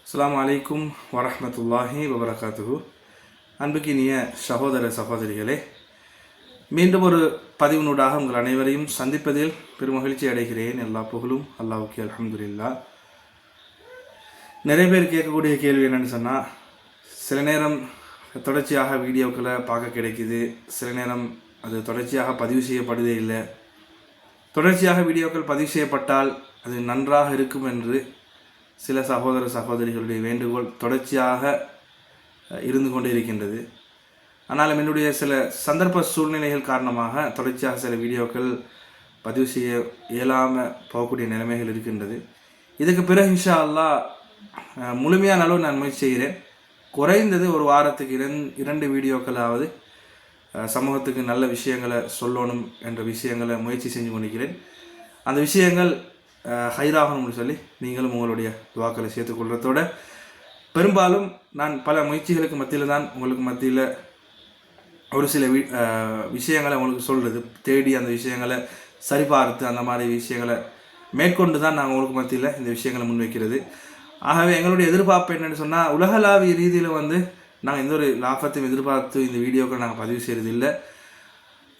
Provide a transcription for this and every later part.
அஸ்ஸலாமு அலைக்கும் வரஹ்மத்துல்லாஹி வபரகாத்துஹு. அன்புக்கினிய சகோதர சகோதரிகளே, மீண்டும் ஒரு பதிவினூடாக உங்கள் அனைவரையும் சந்திப்பதில் பெருமகிழ்ச்சி அடைகிறேன். எல்லா புகழும் அல்லாஹ்வுக்கே, அல்ஹம்துலில்லாஹ். நிறைய பேர் கேட்கக்கூடிய கேள்வி என்னென்னு சொன்னால், சில நேரம் தொடர்ச்சியாக வீடியோக்களை பார்க்க கிடைக்குது, சில நேரம் அது தொடர்ச்சியாக பதிவு செய்யப்படுவதே இல்லை. தொடர்ச்சியாக வீடியோக்கள் பதிவு செய்யப்பட்டால் அது நன்றாக இருக்கும் என்று சில சகோதர சகோதரிகளுடைய வேண்டுகோள் தொடர்ச்சியாக இருந்து கொண்டு இருக்கின்றது. ஆனாலும் என்னுடைய சில சந்தர்ப்ப சூழ்நிலைகள் காரணமாக தொடர்ச்சியாக சில வீடியோக்கள் பதிவு செய்ய இயலாமல் போகக்கூடிய நிலைமைகள் இருக்கின்றது. இதுக்கு பிறகு இன்ஷா அல்லாஹ் முழுமையான அளவு நான் முயற்சி செய்கிறேன். குறைந்தது ஒரு வாரத்துக்கு இரண்டு வீடியோக்களாவது சமூகத்துக்கு நல்ல விஷயங்களை சொல்லணும் என்ற விஷயங்களை முயற்சி செஞ்சு கொண்டிருக்கிறேன். அந்த விஷயங்கள் ஹைராகணும்னு சொல்லி நீங்களும் உங்களுடைய துவாக்களை சேர்த்துக்கொள்றதோட, பெரும்பாலும் நான் பல முயற்சிகளுக்கு மத்தியில் தான் உங்களுக்கு மத்தியில் ஒரு சில விஷயங்களை உங்களுக்கு சொல்கிறது, தேடி அந்த விஷயங்களை சரிபார்த்து அந்த மாதிரி விஷயங்களை மேற்கொண்டு தான் நாங்கள் உங்களுக்கு மத்தியில் இந்த விஷயங்களை முன்வைக்கிறது. ஆகவே எங்களுடைய எதிர்பார்ப்பு என்னென்னு சொன்னால், உலகளாவிய ரீதியில் நாங்கள் எந்த ஒரு லாபத்தையும் எதிர்பார்த்து இந்த வீடியோக்களை நாங்கள் பதிவு செய்கிறது இல்லை.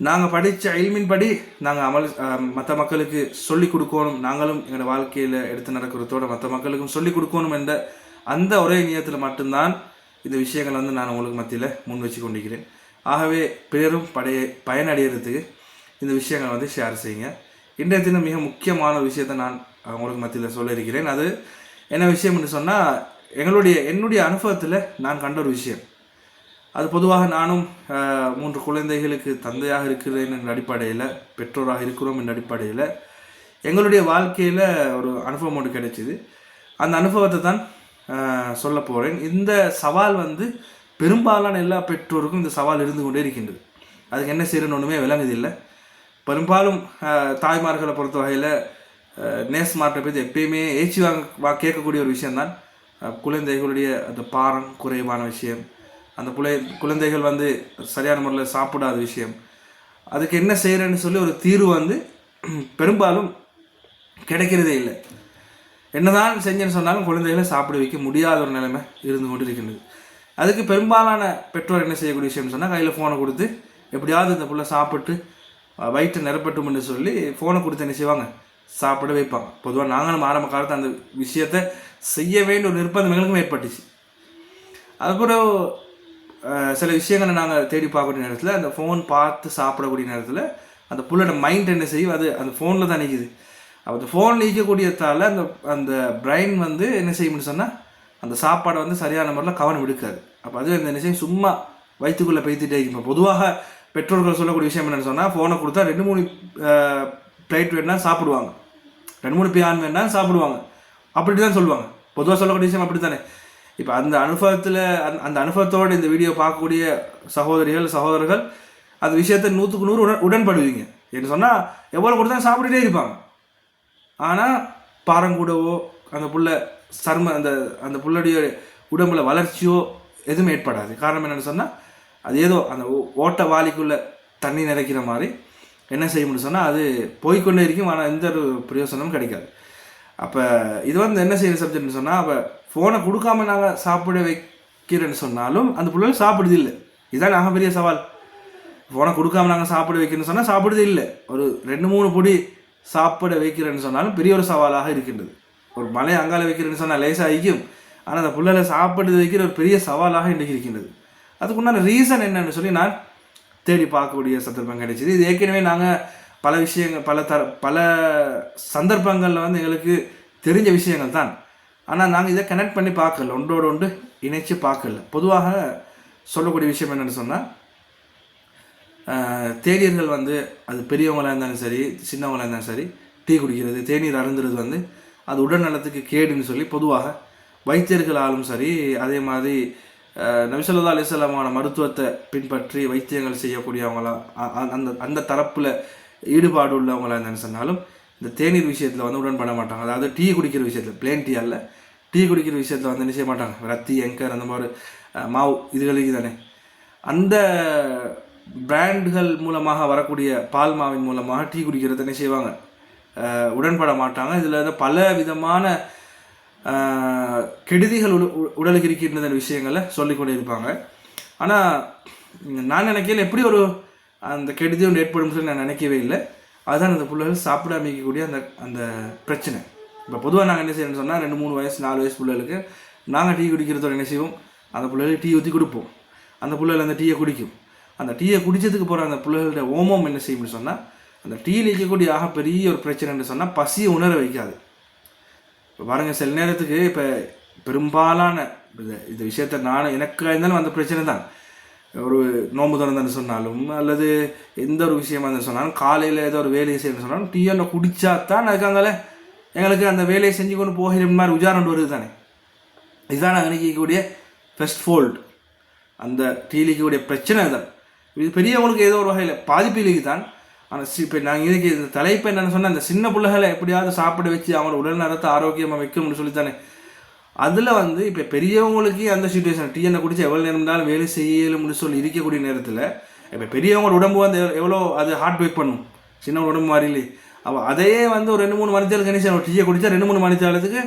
நாங்கள் படித்த இல்மின் படி நாங்கள் மற்ற மக்களுக்கு சொல்லிக் கொடுக்கணும், நாங்களும் எங்களோட வாழ்க்கையில் எடுத்து நடக்கிறதோடு மற்ற மக்களுக்கும் சொல்லிக் கொடுக்கணும் என்ற அந்த ஒரே நியத்தில் மட்டும்தான் இந்த விஷயங்கள் நான் உங்களுக்கு மத்தியில் முன் வச்சு கொண்டிருக்கிறேன். ஆகவே பிறரும் பயனடைகிறதுக்கு இந்த விஷயங்களை ஷேர் செய்யுங்க. இன்றைய தினம் மிக முக்கியமான விஷயத்தை நான் உங்களுக்கு மத்தியில் சொல்லியிருக்கிறேன். அது என்ன விஷயம்னு சொன்னால், என்னுடைய அனுபவத்தில் நான் கண்ட ஒரு விஷயம். அது பொதுவாக நானும் 3 குழந்தைகளுக்கு தந்தையாக இருக்கிறேன் என்ற அடிப்படையில், பெற்றோராக இருக்கிறோம் என்ற அடிப்படையில் எங்களுடைய வாழ்க்கையில் ஒரு அனுபவம் ஒன்று கிடைச்சிது. அந்த அனுபவத்தை தான் சொல்ல போகிறேன். இந்த சவால் பெரும்பாலான எல்லா பெற்றோருக்கும் இந்த சவால் இருந்து கொண்டே இருக்கின்றது. அதுக்கு என்ன செய்யணும்னு ஒன்றுமே விளங்குதில்லை. பெரும்பாலும் தாய்மார்களை பொறுத்த வகையில் நேஸ்மார்ட்டை பற்றி எப்பயுமே ஏச்சி கேட்கக்கூடிய ஒரு விஷயந்தான் குழந்தைகளுடைய அந்த பாரம் குறைவான விஷயம், அந்த குழந்தைகள் சரியான முறையில் சாப்பிடாத விஷயம். அதுக்கு என்ன செய்கிறேன்னு சொல்லி ஒரு தீர்வு பெரும்பாலும் கிடைக்கிறதே இல்லை. என்னதான் செஞ்சேன்னு சொன்னாலும் குழந்தைகளை சாப்பிட வைக்க முடியாத ஒரு நிலைமை இருந்து கொண்டு இருக்கின்றது. அதுக்கு பெரும்பாலான பெற்றோர் என்ன செய்யக்கூடிய விஷயம்னு சொன்னால், கையில் ஃபோனை கொடுத்து எப்படியாவது இந்த பிள்ளை சாப்பிட்டு வயிற்று நிரப்பட்டும்னு சொல்லி ஃபோனை கொடுத்து என்ன செய்வாங்க, சாப்பிட வைப்பாங்க. பொதுவாக நாங்களும் ஆரம்ப காலத்தில் அந்த விஷயத்தை செய்ய வேண்டிய ஒரு நிர்பந்தம் எங்களுக்கும் ஏற்பட்டுச்சு. அதுக்கப்புறம் சில விஷயங்களை நாங்கள் தேடி பார்க்கக்கூடிய நேரத்தில், அந்த ஃபோன் பார்த்து சாப்பிடக்கூடிய நேரத்தில் அந்த புள்ளோட மைண்ட் என்ன செய்யும், அது அந்த ஃபோனில் தான் நிற்கிது. அந்த ஃபோன் நீக்கக்கூடியதால் அந்த பிரெயின் என்ன செய்யும்னு சொன்னால், அந்த சாப்பாடை சரியான முறையில் கவனம் எடுக்காது. அப்போ அது என்ன செய்யும், சும்மா வயிற்றுக்குள்ளே பேத்திட்டே இருக்கும். பொதுவாக பெற்றோர்கள் சொல்லக்கூடிய விஷயம் என்னென்னு சொன்னால், ஃபோனை கொடுத்தா 2-3 பிளேட் வேணால் சாப்பிடுவாங்க, 2-3 பியான் வேணால் சாப்பிடுவாங்க, அப்படி தான் சொல்லுவாங்க. பொதுவாக சொல்லக்கூடிய விஷயம் அப்படி தானே. இப்போ அந்த அனுபவத்தோடு இந்த வீடியோ பார்க்கக்கூடிய சகோதரர்கள் அந்த விஷயத்தை 100க்கு 100 உடன்படுவீங்க. என்ன சொன்னால், எவ்வளோ கொடுத்தா சாப்பிட்டுட்டே இருப்பாங்க. ஆனால் பாரம் கூடவோ அந்த புள்ள அந்த புள்ளுடைய உடம்புல வளர்ச்சியோ எதுவும் ஏற்படாது. காரணம் என்னென்னு சொன்னால், அது ஏதோ அந்த ஓட்ட வாளிக்குள்ளே தண்ணி நிறைக்கிற மாதிரி என்ன செய்யணும்னு சொன்னால் அது போய்கொண்டே இருக்கும். ஆனால் எந்த ஒரு பிரயோசனமும் கிடைக்காது. அப்போ இது என்ன செய்கிற சப்ஜெக்ட்னு சொன்னால், அப்போ ஃபோனை கொடுக்காம நாங்கள் சாப்பிட வைக்கிறேன்னு சொன்னாலும் அந்த பிள்ளைகள் சாப்பிடுது இல்லை. இதுதான் நாங்கள் பெரிய சவால். ஃபோனை கொடுக்காம நாங்கள் சாப்பிட வைக்கிறேன்னு சொன்னால் சாப்பிடுது இல்லை. ஒரு 2-3 பொடி சாப்பிட வைக்கிறேன்னு சொன்னாலும் பெரிய ஒரு சவாலாக இருக்கின்றது. ஒரு மலையை அங்கால வைக்கிறேன்னு சொன்னால் லேசாக ஆகிக்கும், ஆனால் அந்த பிள்ளைகளை சாப்பிட்டு வைக்கிற ஒரு பெரிய சவாலாக இன்றைக்கு இருக்கின்றது. அதுக்குண்டான ரீசன் என்னன்னு சொல்லி நான் தேடி பார்க்கக்கூடிய சந்தர்ப்பம் கிடைச்சிது. இது ஏற்கனவே நாங்கள் பல விஷயங்கள் பல சந்தர்ப்பங்களில் எங்களுக்கு தெரிஞ்ச விஷயங்கள் தான். ஆனால் நாங்கள் இதை கனெக்ட் பண்ணி பார்க்கல, ஒன்றோடு ஒன்று இணைச்சி பார்க்கல. பொதுவாக சொல்லக்கூடிய விஷயம் என்னென்னு சொன்னால், தேநீர்கள் அது பெரியவங்களாக இருந்தாலும் சரி சின்னவங்களாக இருந்தாலும் சரி, டீ குடிக்கிறது, தேநீர் அருந்துறது அது உடல் நலத்துக்கு கேடுன்னு சொல்லி பொதுவாக வைத்தியர்களாலும் சரி, அதே மாதிரி நபி ஸல்லல்லாஹு அலைஹி வஸல்லமான மருத்துவத்தை பின்பற்றி வைத்தியங்கள் செய்யக்கூடியவங்களா அந்த தரப்பில் ஈடுபாடு உள்ளவங்களாக இருந்தாலும் சொன்னாலும் இந்த தேநீர் விஷயத்தில் உடன்பட மாட்டாங்க. அதாவது டீ குடிக்கிற விஷயத்தில், பிளேன் டீ அல்ல, டீ குடிக்கிற விஷயத்தில் என்ன செய்ய மாட்டாங்க. ரத்தி, எங்கர், அந்த மாதிரி மாவு இதுகளுக்கு தானே அந்த பிராண்டுகள் மூலமாக வரக்கூடிய பால் மாவின் மூலமாக டீ குடிக்கிறது என்ன செய்வாங்க, உடன்பட மாட்டாங்க. இதில் பல விதமான கெடுதிகள் உடலுக்கு இருக்கின்ற விஷயங்களை சொல்லிக்கொண்டே இருப்பாங்க. ஆனால் நான் நினைக்கல எப்படி ஒரு அந்த கெடுதி ஒன்று ஏற்படும் சொல்லி நான் நினைக்கவே இல்லை. அதுதான் அந்த பிள்ளைகள் சாப்பிடாம இருக்கக்கூடிய அந்த பிரச்சனை. இப்போ பொதுவாக நாங்கள் என்ன செய்யணும்னு சொன்னால் 2-3 வயசு 4 வயசு பிள்ளைகளுக்கு நாங்கள் டீ குடிக்கிறதோட என்ன செய்வோம், அந்த பிள்ளைகளுக்கு டீ ஊற்றி கொடுப்போம். அந்த பிள்ளைகள் அந்த டீயை குடிக்கும். அந்த டீயை குடித்ததுக்கு போகிற அந்த பிள்ளைகளோட ஓமம் என்ன செய்யும்னு சொன்னால், அந்த டீயில் இருக்கக்கூடிய பெரிய ஒரு பிரச்சனைன்னு சொன்னால் பசியை உணர வைக்காது. இப்போ பாருங்கள், சில நேரத்துக்கு இப்போ பெரும்பாலான இந்த விஷயத்த எனக்கு இருந்தாலும் அந்த பிரச்சனை தான். ஒரு நோம்பு திறந்தன்னு சொன்னாலும் அல்லது எந்த ஒரு விஷயமா இருந்தாலும் சொன்னாலும் காலையில் ஏதோ ஒரு வேலையை செய்யணும்னு சொன்னாலும் டீ ஒன்று குடித்தா தான் அதுக்காக எங்களுக்கு அந்த வேலையை செஞ்சு கொண்டு போகிற மாதிரி உஜாரண்டு வருது தானே. இதுதான் நாங்கள் நினைக்கக்கூடிய ஃபர்ஸ்ட் ஃபோல்ட். அந்த டீலிக்கக்கூடிய பிரச்சனை தான். இது பெரியவங்களுக்கு ஏதோ ஒரு வகையில் பாதிப்பிலிக்கு தான். ஆனால் இப்போ நாங்கள் இதுக்கு இந்த தலைப்பை என்னென்னு சொன்னால், அந்த சின்ன பிள்ளைகளை எப்படியாவது சாப்பிட வச்சு அவங்களோட உடல் நலத்தை ஆரோக்கியமாக வைக்கணும்னு சொல்லித்தானே. அதில் இப்போ பெரியவங்களுக்கு அந்த சுச்சுவேஷன் டீ எண்ணெய் குடிச்சு எவ்வளோ நேரம் இருந்தாலும் வேலை செய்யலும்னு சொல்லி இருக்கக்கூடிய நேரத்தில் இப்போ பெரியவங்களோட உடம்பு எவ்வளோ அது ஹார்ட் ஒர்க் பண்ணும், சின்ன உடம்பு மாறிலே. அதையே ஒரு 2-3 மணித்தாளுக்கு என்ன செய்யலாம், டீயை குடித்தா 2-3 மணித்தாளத்துக்கு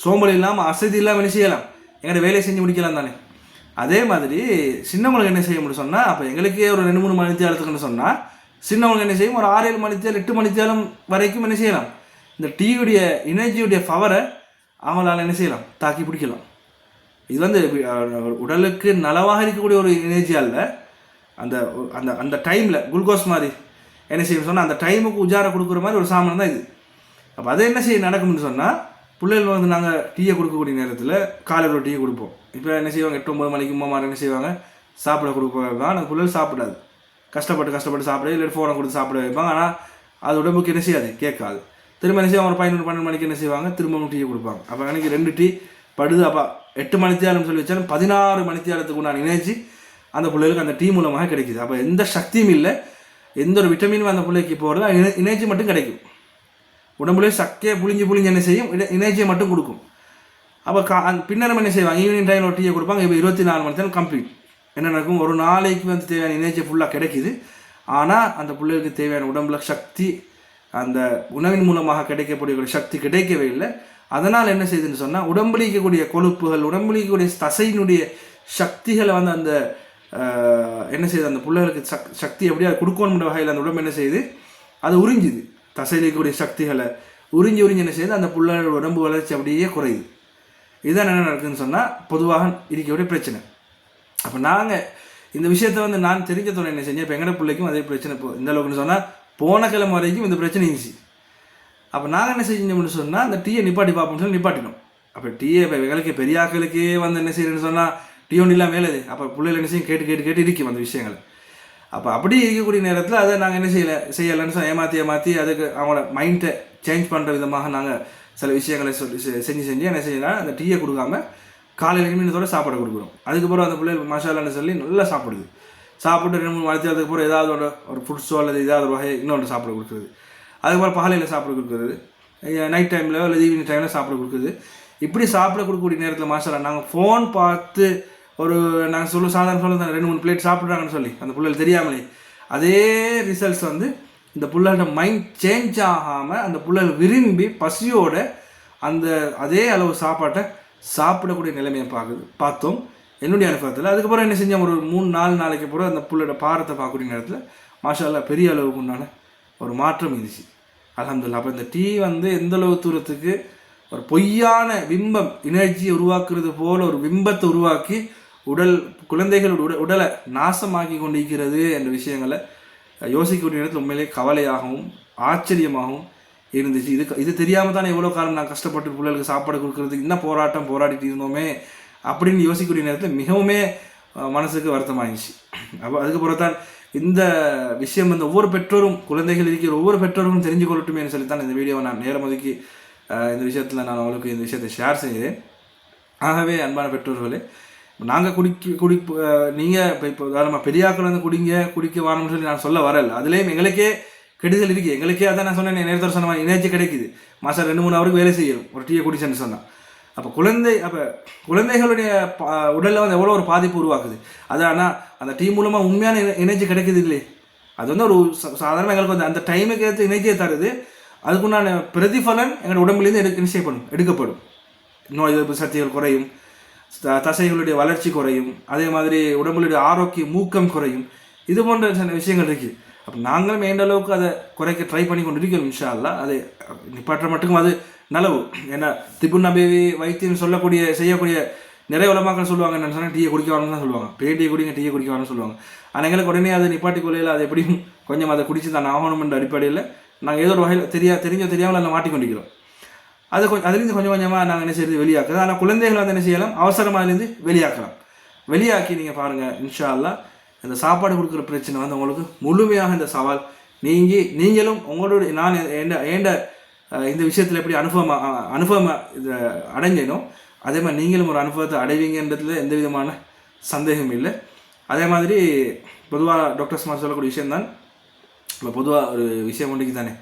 சோம்பல் இல்லாமல் அசதி இல்லாமல் என்ன செய்யலாம், எங்களோட வேலையை செஞ்சு முடிக்கலாம் தானே. அதே மாதிரி சின்னவங்களுக்கு என்ன செய்ய முடியும் சொன்னால், அப்போ எங்களுக்கே ஒரு 2-3 மணித்தாளத்துக்குன்னு சொன்னால் சின்னவங்களுக்கு என்ன செய்யும், ஒரு 6-7 மணித்தாள் 8 மணித்தாளம் வரைக்கும் என்ன செய்யலாம், இந்த டீயுடைய எனர்ஜியுடைய பவரை அவங்களால என்ன செய்யலாம், தாக்கி பிடிக்கலாம். இது உடலுக்கு நலவாக இருக்கக்கூடிய ஒரு எனர்ஜி அல்ல. அந்த அந்த அந்த டைமில் குளுக்கோஸ் மாதிரி என்ன செய்யணும்னு சொன்னால் அந்த டைமுக்கு உஜாரை கொடுக்குற மாதிரி ஒரு சாமான் தான் இது. அப்போ அதை என்ன செய்ய நடக்கும்னு சொன்னால், பிள்ளைகள் நாங்கள் டீயை கொடுக்கக்கூடிய நேரத்தில் காலையில் ஒரு டீயை கொடுப்போம். இப்போ என்ன செய்வாங்க, 8-9 மணிக்கு மாதிரி என்ன செய்வாங்க, சாப்பிட கொடுப்பாங்க. அந்த பிள்ளைகள் சாப்பிடாது, கஷ்டப்பட்டு சாப்பிட இல்லை ஃபோனை கொடுத்து சாப்பிட வைப்பாங்க. ஆனால் அது உடம்புக்கு என்ன செய்யாது, கேட்காது. திரும்ப என்ன செய்வாங்க, ஒரு 11-12 மணிக்கு என்ன செய்வாங்க, திரும்பவும் டீயை கொடுப்பாங்க. அப்போ அன்றைக்கி 2 டீ படுது. அப்போ 8 மணித்தியாலம் சொல்லி வச்சாலும் 16 மணித்தியாலத்துக்கு நான் இணைச்சி அந்த பிள்ளைகளுக்கு அந்த டீ மூலமாக கிடைக்குது. அப்போ எந்த சக்தியும் இல்லை, எந்த ஒரு விட்டமினும் அந்த பிள்ளைக்கு போகிறது எனர்ஜி மட்டும் கிடைக்கும். உடம்புலேயே சக்கையை புளிஞ்சு என்ன செய்யும், எனர்ஜியை மட்டும் கொடுக்கும். அப்போ பின்னரம் என்ன செய்வாங்க, ஈவினிங் டைமில் ஒரு டீயை கொடுப்பாங்க. இப்போ 24 மணி நேரம் கம்ப்ளீட் என்ன நடக்கும், ஒரு நாளைக்கு தேவையான எனர்ஜி ஃபுல்லாக கிடைக்குது. ஆனால் அந்த பிள்ளைகளுக்கு தேவையான உடம்புல சக்தி அந்த உணவின் மூலமாக கிடைக்கக்கூடிய சக்தி கிடைக்கவே இல்லை. அதனால் என்ன செய்யுதுன்னு சொன்னால், உடம்புல இருக்கக்கூடிய கொழுப்புகள், உடம்புல இருக்கக்கூடிய தசையினுடைய சக்திகளை அந்த என்ன செய்யுது, அந்த பிள்ளைகளுக்கு சக்தி எப்படியா கொடுக்கணுன்ற வகையில் அந்த உடம்பு என்ன செய்யுது, அது உறிஞ்சுது. தசையில் இருக்கக்கூடிய சக்திகளை உறிஞ்சி என்ன செய்யுது, அந்த பிள்ளைகளோட உடம்பு வளர்ச்சி அப்படியே குறையுது. இதுதான் என்ன நடக்குதுன்னு சொன்னால் பொதுவாக இருக்கக்கூடிய பிரச்சனை. அப்போ நாங்கள் இந்த விஷயத்தை நான் தெரிஞ்சதோட என்ன செஞ்சேன், இப்போ எங்கட பிள்ளைக்கும் அதே பிரச்சனை இந்த அளவுக்குன்னு சொன்னால் போன கிழமை வரைக்கும் இந்த பிரச்சனை இருந்துச்சு. அப்போ நாங்கள் என்ன செஞ்சோம்னு சொன்னால், அந்த டீயை நிப்பாட்டி பார்ப்போம்னு சொல்லி நிப்பாட்டினோம். அப்போ டீயை இப்போ எங்களுக்கு பெரிய ஆக்களுக்கே என்ன செய்யணும்னு சொன்னால் டீ ஒன்று இல்லாமல் மேலே. அப்போ பிள்ளைகள் என்ன செய்யும், கேட்டு இருக்கும் அந்த விஷயங்கள். அப்போ அப்படி இருக்கக்கூடிய நேரத்தில் அதை நாங்கள் என்ன செய்யலைன்னு சொல்லி ஏமாற்றி அதுக்கு அவங்களோட மைண்டை சேஞ்ச் பண்ணுற விதமாக நாங்கள் சில விஷயங்களை செஞ்சு என்ன செய்யலாம், அந்த டீயை கொடுக்காம காலையில் மீனத்தோட சாப்பாடு கொடுக்குறோம். அதுக்கப்புறம் அந்த பிள்ளைகள் மசாலான்னு சொல்லி நல்லா சாப்பிடுது. சாப்பிட்டு 2-3 மணித்தேரத்துக்கு அப்புறம் ஏதாவது ஒரு ஃபுட்ஸோ அல்லது ஏதாவது ஒரு வகை இன்னொன்று சாப்பிட கொடுக்குறது. அதுக்கப்புறம் பகலையில் சாப்பிட கொடுக்குறது, நைட் டைமில் அல்லது ஈவினிங் டைமில் சாப்பிட கொடுக்குறது. இப்படி சாப்பிட கொடுக்கக்கூடிய நேரத்தில் மாஷாலா நாங்கள் ஃபோன் பார்த்து ஒரு நாங்கள் சாதாரண 2-3 பிளேட் சாப்பிட்றாங்கன்னு சொல்லி அந்த பிள்ளைகள் தெரியாமலே அதே ரிசல்ட்ஸ் இந்த பிள்ளைகளோட மைண்ட் சேஞ்ச் ஆகாமல் அந்த பிள்ளைகள் விரும்பி பசியோட அந்த அதே அளவு சாப்பாட்டை சாப்பிடக்கூடிய நிலைமையை பார்த்தோம் என்னுடைய அனுபவத்தில். அதுக்கப்புறம் என்ன செஞ்சோம், ஒரு 3-4 நாளைக்கு அப்புறம் அந்த புள்ளோட பாரத்தை பார்க்கக்கூடிய நேரத்தில் மாஷால்லா பெரிய அளவுக்கு உண்டான ஒரு மாற்றம் இருந்துச்சு, அல்ஹம்துலில்லாஹ். அப்போ இந்த டீ எந்த அளவு தூரத்துக்கு ஒரு பொய்யான பிம்பம் எனர்ஜியை உருவாக்குறது போல் ஒரு பிம்பத்தை உருவாக்கி குழந்தைகளோட உடலை நாசமாக்கி கொண்டிருக்கிறது என்ற விஷயங்களை யோசிக்கக்கூடிய நேரத்தில் உண்மையிலே கவலையாகவும் ஆச்சரியமாகவும் இருந்துச்சு. இது தெரியாமல் தானே எவ்வளோ காலம் நான் கஷ்டப்பட்டு பிள்ளைகளுக்கு சாப்பாடு கொடுக்கறதுக்கு இன்னும் போராடிட்டு இருந்தோமே அப்படின்னு யோசிக்கக்கூடிய நேரத்தில் மிகவுமே மனசுக்கு வருத்தமாகிடுச்சு. அப்போ அதுக்கப்புறம் தான் இந்த விஷயம் ஒவ்வொரு பெற்றோரும், குழந்தைகள் இருக்கிற ஒவ்வொரு பெற்றோரும் தெரிஞ்சு கொள்ளட்டுமே சொல்லித்தான் இந்த வீடியோவை நான் நேரம் ஒதுக்கி இந்த விஷயத்தில் நான் அவங்களுக்கு இந்த விஷயத்தை ஷேர் செய்கிறேன். ஆகவே அன்பான பெற்றோர்களே, நாங்கள் நீங்கள் இப்போ நம்ம பெரியாக்கள் குடிக்க வரணும்னு சொல்லி நான் சொல்ல வரல. அதுலேயும் எங்களுக்கே கெடுதல் இருக்குது. எங்களுக்கே அதான் நான் சொன்னேன், நேரத்தோட சொன்ன எனர்ஜி கிடைக்குது. மாதம் 2-3 ஹவருக்கு வேலை செய்யணும் ஒரு டீயை குடிச்சேன்னு சொன்னால். அப்போ குழந்தைகளுடைய உடலில் எவ்வளோ ஒரு பாதிப்பு உருவாக்குது. அது ஆனால் அந்த டீ மூலமாக உண்மையான எனர்ஜி கிடைக்குது இல்லையே, அது ஒரு சாதாரண எங்களுக்கு அந்த டைமுக்கு ஏற்ற எனர்ஜியை தருது. அதுக்குண்டான பிரதிபலன் எங்களோட உடம்புலேருந்து எடுக்கப்படும். நோய் எதிர்ப்பு சக்திகள் குறையும், தசைகளுடைய வளர்ச்சி குறையும், அதே மாதிரி உடம்புடைய ஆரோக்கிய மூக்கம் குறையும். இது போன்ற சில விஷயங்கள் இருக்குது. அப்போ நாங்களும் எந்த அளவுக்கு அதை குறைக்க ட்ரை பண்ணி கொண்டு இருக்கிறோம். இன்ஷா அல்லாஹ் அதை நிப்பாற்ற மட்டுக்கும் அது நலவு. ஏன்னா திபுன் நபவி வைத்தியம் செய்யக்கூடிய நிறைய உலமாக்கள் சொல்லுவாங்க என்னன்னு சொன்னால் டீயை குடிக்கவானு தான் சொல்லுவாங்க. டீயை குடிங்க, டீயை குடிக்கவானு சொல்லுவாங்க. ஆனால் எங்களுக்கு உடனே அதை நிப்பாட்டி கொள்ளையில் அது எப்படியும் கொஞ்சம் அதை குடிச்சு தான் ஆகணும் என்ற அடிப்படையில் நாங்கள் ஏதோ ஒரு வகையில் தெரியாமல் அதில் மாட்டிக்கொண்டிருக்கிறோம். அதுலேருந்து கொஞ்சம் கொஞ்சமாக நாங்கள் என்ன செய்யறது வெளியாக்குறது. ஆனால் குழந்தைகள் வந்து என்ன செய்யலாம், அவசரமாக அதுலேருந்து வெளியாக்கலாம். வெளியாக்கி நீங்கள் பாருங்கள் இன்ஷா அல்லாஹ் இந்த சாப்பாடு கொடுக்குற பிரச்சனை வந்து உங்களுக்கு முழுமையாக இந்த சவால் நீங்களும் உங்களுடைய நான் ஏண்ட இந்த விஷயத்தில் எப்படி அனுபவம் இதை அடைஞ்சேனோ அதே மாதிரி நீங்களும் ஒரு அனுபவத்தை அடைவீங்கன்றதுல எந்த விதமான சந்தேகம் இல்லை. அதே மாதிரி பொதுவாக டாக்டர்ஸ் மாதிரி சொல்லக்கூடிய விஷயம்தான். இப்போ பொதுவாக ஒரு விஷயம் ஒன்றைக்கு தானே,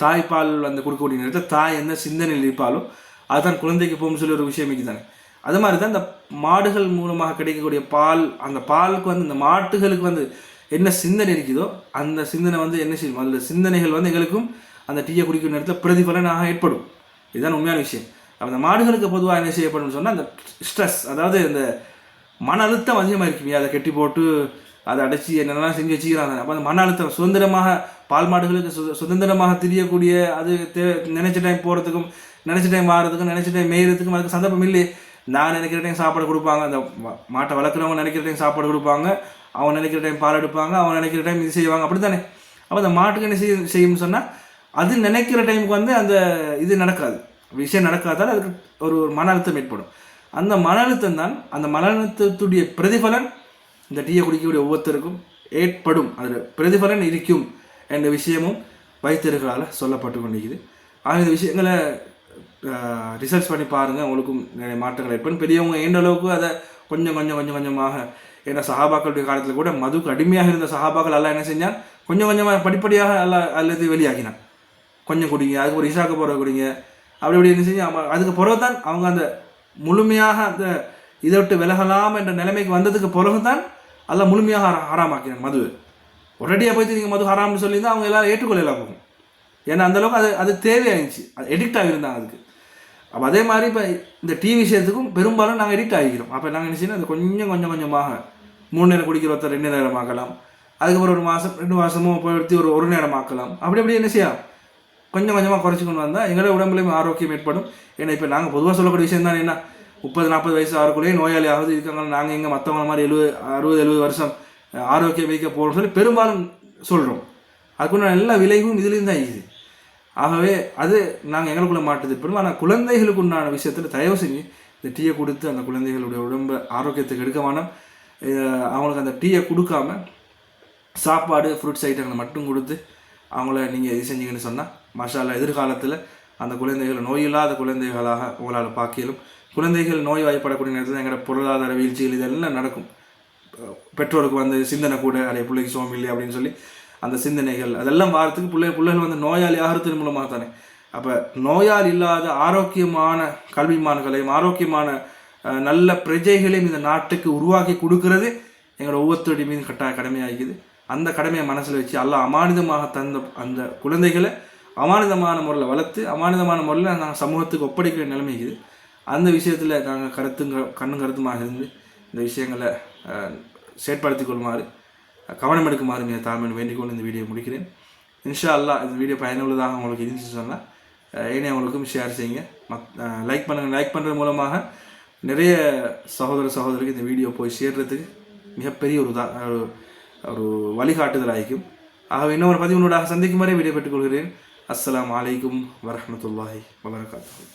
தாய்ப்பால் வந்து கொடுக்கக்கூடிய நேரத்தில் தாய் எந்த சிந்தனையில் இருப்பாலோ அதுதான் குழந்தைக்கு போகும் சொல்லி ஒரு விஷயம் தானே. அது மாதிரி தான் இந்த மாடுகள் மூலமாக கிடைக்கக்கூடிய பால், அந்த பாலுக்கு வந்து இந்த மாட்டுகளுக்கு வந்து என்ன சிந்தனை இருக்குதோ அந்த சிந்தனை வந்து என்ன செய்யும், அதில் சிந்தனைகள் வந்து எங்களுக்கும் அந்த டீயை குடிக்கிற நேரத்தில் பிரதிபலனாக ஏற்படும். இதுதான் உண்மையான விஷயம். அப்போ அந்த மாடுகளுக்கு பொதுவாக என்ன செய்யப்படும் சொன்னால் அந்த ஸ்ட்ரெஸ், அதாவது இந்த மன அழுத்தம் அதிகமாக இருக்குமே, அதை கெட்டி போட்டு அதை அடைச்சி என்னென்னலாம் செஞ்சு வச்சுக்கிறாங்க. அப்போ அந்த மன அழுத்தம் சுதந்திரமாக பால் மாடுகளுக்கு சுதந்திரமாக திரியக்கூடிய, அது நினைச்ச டைம் போகிறதுக்கும் நினைச்ச டைம் வாரதுக்கும் நினைச்ச டைம் மேயறதுக்கும் அதுக்கு சந்தர்ப்பம் இல்லையே. நான் நினைக்கிற டைம் சாப்பாடு கொடுப்பாங்க, அந்த மாட்டை வளர்க்குறவங்க நினைக்கிற டைம் சாப்பாடு கொடுப்பாங்க, அவன் நினைக்கிற டைம் பால் எடுப்பாங்க, அவன் நினைக்கிற டைம் இது செய்வாங்க, அப்படி தானே. அப்போ அந்த மாட்டுக்கு என்ன செய்யும்னு சொன்னால் அது நினைக்கிற டைமுக்கு வந்து அந்த இது நடக்காது, விஷயம் நடக்காதால் அதுக்கு ஒரு மன அழுத்தம் ஏற்படும். அந்த மன அழுத்தம் தான், அந்த மன அழுத்தத்துடைய பிரதிபலன் இந்த டீயை குடிக்கக்கூடிய ஒவ்வொருத்தருக்கும் ஏற்படும். அதில் பிரதிபலன் இருக்கும் என்ற விஷயமும் வைத்தியர்களால் சொல்லப்பட்டு கொண்டிருக்குது. ஆக இந்த விஷயங்களை ரிசர்ச் பண்ணி பாருங்கள், உங்களுக்கும் நிறைய மாற்றங்கள் ஏற்படும். பெரியவங்க எந்த அளவுக்கு அதை கொஞ்சமாக, ஏன்னா சஹாபாக்களுடைய காலத்தில் கூட மதுக்கு அடிமையாக இருந்த சஹாபாக்கள் எல்லாம் என்ன செஞ்சால் கொஞ்சம் கொஞ்சமாக படிப்படியாக அல்லது வெளியாகினான். கொஞ்சம் குடிங்க, அதுக்கு ஒரு இஷாக்கு போகிற குடிங்க, அப்படி என்ன செஞ்சு அதுக்கு பிறகு தான் அவங்க அந்த முழுமையாக அந்த இதை விட்டு விலகலாம் என்ற நிலைமைக்கு வந்ததுக்கு பிறகு தான் எல்லாம் முழுமையாக ஹராமாக்கினாங்க மது. ஒரேடியாக போய்த்து நீங்கள் மது ஹராம்னு சொல்லியிருந்தால் அவங்க எல்லாரும் ஏற்றுக்கொள்ளலாம் போகும். ஏன்னா அந்தளவுக்கு அது தேவையாகிடுச்சு, அது எடிக்ட் ஆகியிருந்தாங்க அதுக்கு. அப்போ அதே மாதிரி இப்போ இந்த டீ விஷயத்துக்கும் பெரும்பாலும் நாங்கள் எடிக்ட் ஆகிக்கிறோம். அப்போ நாங்கள் என்ன செய்யணும், அது கொஞ்சமாக 3 நேரம் குடிக்கிற ஒருத்தர் 2 நேரம் ஆக்கலாம், அதுக்கப்புறம் 1 மாதம் 2 மாதமும் போயிடுத்து ஒரு நேரம் ஆக்கலாம். அப்படி என்ன செய்யலாம், கொஞ்சமாக குறைச்சி கொண்டு வந்தால் எங்களோட உடம்புலையும் ஆரோக்கியம் ஏற்படும். ஏன்னா இப்போ நாங்கள் பொதுவாக சொல்லக்கூடிய விஷயம் தான், என்ன 30-40 வயசு ஆறுக்குள்ளேயே நோயாளி ஆகுது இருக்காங்க. நாங்கள் எங்கே மற்றவங்க மாதிரி 60-70 வருஷம் ஆரோக்கியம் வைக்க போகிறோம்னு சொல்லி பெரும்பாலும் சொல்கிறோம். அதுக்குள்ள எல்லா விளைவும் இதுலேயும் தான் இருக்குது. ஆகவே அது நாங்கள் எங்களுக்குள்ளே மாட்டுது ஏற்படும். ஆனால் குழந்தைகளுக்கு உண்டான விஷயத்தில் தயவு செஞ்சு இந்த டீயை கொடுத்து அந்த குழந்தைகளுடைய உடம்பு ஆரோக்கியத்துக்கு எடுக்கமான அவங்களுக்கு அந்த டீயை கொடுக்காம சாப்பாடு ஃப்ரூட்ஸ் ஐட்டங்களை மட்டும் கொடுத்து அவங்கள நீங்கள் இது செஞ்சீங்கன்னு சொன்னால் மாஷா அல்லாஹ் எதிர்காலத்தில் அந்த குழந்தைகள் நோயில்லாத குழந்தைகளாக உங்களால் பார்க்கலும். குழந்தைகள் நோய்வாய்ப்படக்கூடிய நேரத்தில் எங்களோட பொருளாதார வீழ்ச்சிகள் இதெல்லாம் நடக்கும். பெற்றோருக்கு வந்து சிந்தனை கூட அடைய பிள்ளைக்கு சோம் இல்லை அப்படின்னு சொல்லி அந்த சிந்தனைகள் அதெல்லாம் வாரத்துக்கு பிள்ளைகள் வந்து நோயாளி ஆகிறதுக்கு மூலமாக தானே. அப்போ நோயால் இல்லாத ஆரோக்கியமான கல்விமான்களையும் ஆரோக்கியமான நல்ல பிரஜைகளையும் இந்த நாட்டுக்கு உருவாக்கி கொடுக்கறது எங்களோட ஒவ்வொருத்தருடைய மீது கட்டாய கடமையாகிக்குது. அந்த கடமையை மனசில் வச்சு அல்லாஹ் அமானிதமாக தந்த அந்த குழந்தைகளை அமானிதமான முறையில் வளர்த்து அமானிதமான முறையில் நாங்கள் சமூகத்துக்கு ஒப்படைக்கிற நிலைமைக்குது. அந்த விஷயத்தில் நாங்கள் கண்ணும் கருத்துமாக இருந்து இந்த விஷயங்களை செயற்படுத்தி கொள்ளுமாறு கவனம் எடுக்குமாறு மிக தாழ்மையை வேண்டிக்கொண்டு இந்த வீடியோ முடிக்கிறேன். இன்ஷா அல்லாஹ் இந்த வீடியோ பயனுள்ளதாக உங்களுக்கு இருந்துச்சு சொன்னால் ஏனே அவங்களுக்கும் ஷேர் செய்யுங்க, லைக் பண்ணுங்கள். லைக் பண்ணுறது மூலமாக நிறைய சகோதரருக்கு இந்த வீடியோ போய் சேர்றதுக்கு மிகப்பெரிய ஒரு வழிகாட்டுதல் ஆகிக்கும். ஆகவே இன்னும் ஒரு 11 சந்திக்கும் வரை வீடியோ பெற்றுக்கொள்கிறேன். அஸ்ஸலாமு அலைக்கும் வரஹ்மத்துல்லாஹி வபரகாத்துஹு.